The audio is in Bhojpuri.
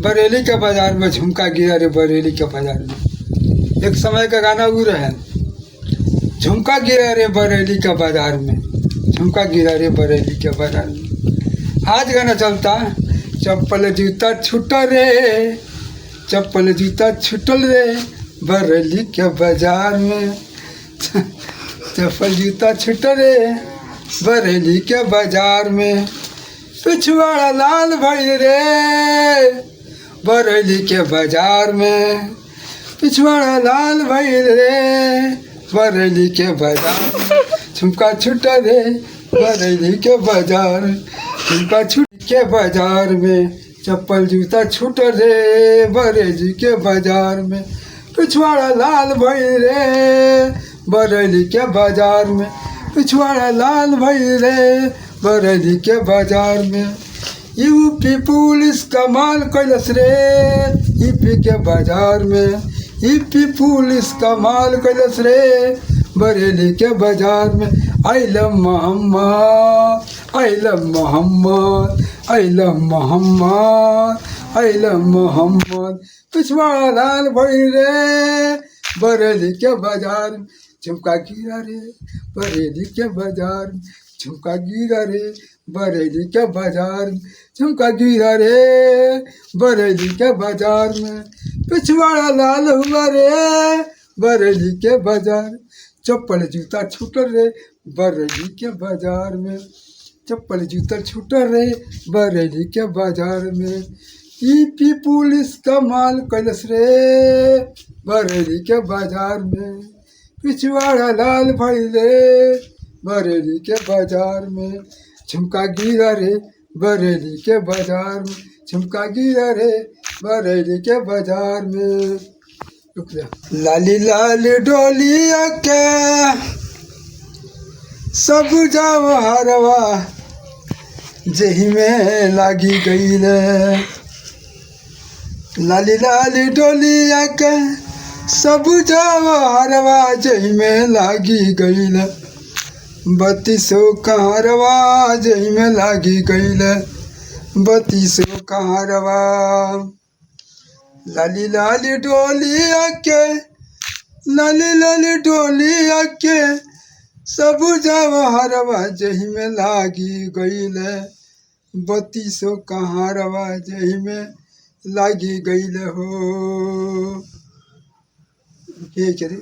बरेली के बाजार में झुमका गिरा रे बरेली के बाजार में। एक समय का गाना वो रहे, झुमका गिरा रे बरेली के बाजार में, झुमका गिरा रे बरेली के बाजार में। आज गाना चलता, चप्पल जूता छूटल रे, चप्पल जूता छूटल रे बरेली के बाजार में, चप्पल जूता छूटल रे बरेली के बाजार में। पिछवाड़ा लाल भइल रे बरेली के बाजार में, पिछवाड़ा लाल भइल रे बरेली के बाजार में। झुमका छूटल रे बरेली के बाजार, झुमका छूट के बाजार में। चप्पल जूता छूटल रे बरेली के बाजार में, पिछवाड़ा लाल भइल रे बरेली के बाजार में, पिछवाड़ा लाल भइल रे बरेली के बाजार में। यूपी पुलिस कमाल कैलस रे यूपी के बाजार में, यूपी पुलिस कमाल कैलस रे बरेली के बाजार में। आइला मोहम्मद, आइला मोहम्मद, आइला मोहम्मद, आइला मोहम्मद। पिछवाड़ा लाल भइल रे बरेली के बाजार में, झुमका गिरा रे बरेली के बाजार में, झुमका गिरा रे बरेली के बाजार में, झुमका गिरा रे बरेली के बाजार में। पिछवाड़ा लाल हुआ रे बरेली के बाजार, चप्पल जूता छूटल रे बरेली के बाजार में, चप्पल जूता छूटल रे बरेली के बाजार में। यूपी पुलिस कमाल कैलस रे बरेली के बाजार में, पिछवाड़ा लाल भइल रे बरेली के बाजार में। झुमका गिरा रे बरेली के बाजार में, झुमका गिरा रे बरेली के बाजार में। रुक जा। लाली लाल डोलिया के सब जाव हरवा जही में लागी गईल, लाली लाली डोलिया के सब जाव हरवा जही में लागी गईल, 3200 कहरवा जही में लागी गईल, 3200 कहरवा। लाली लाली डोलिया के, लाली लाली डोलिया के सब जाव हरवा जही में लागी गईल, 3200 कहरवा जही में लागी गईल हो। ये चले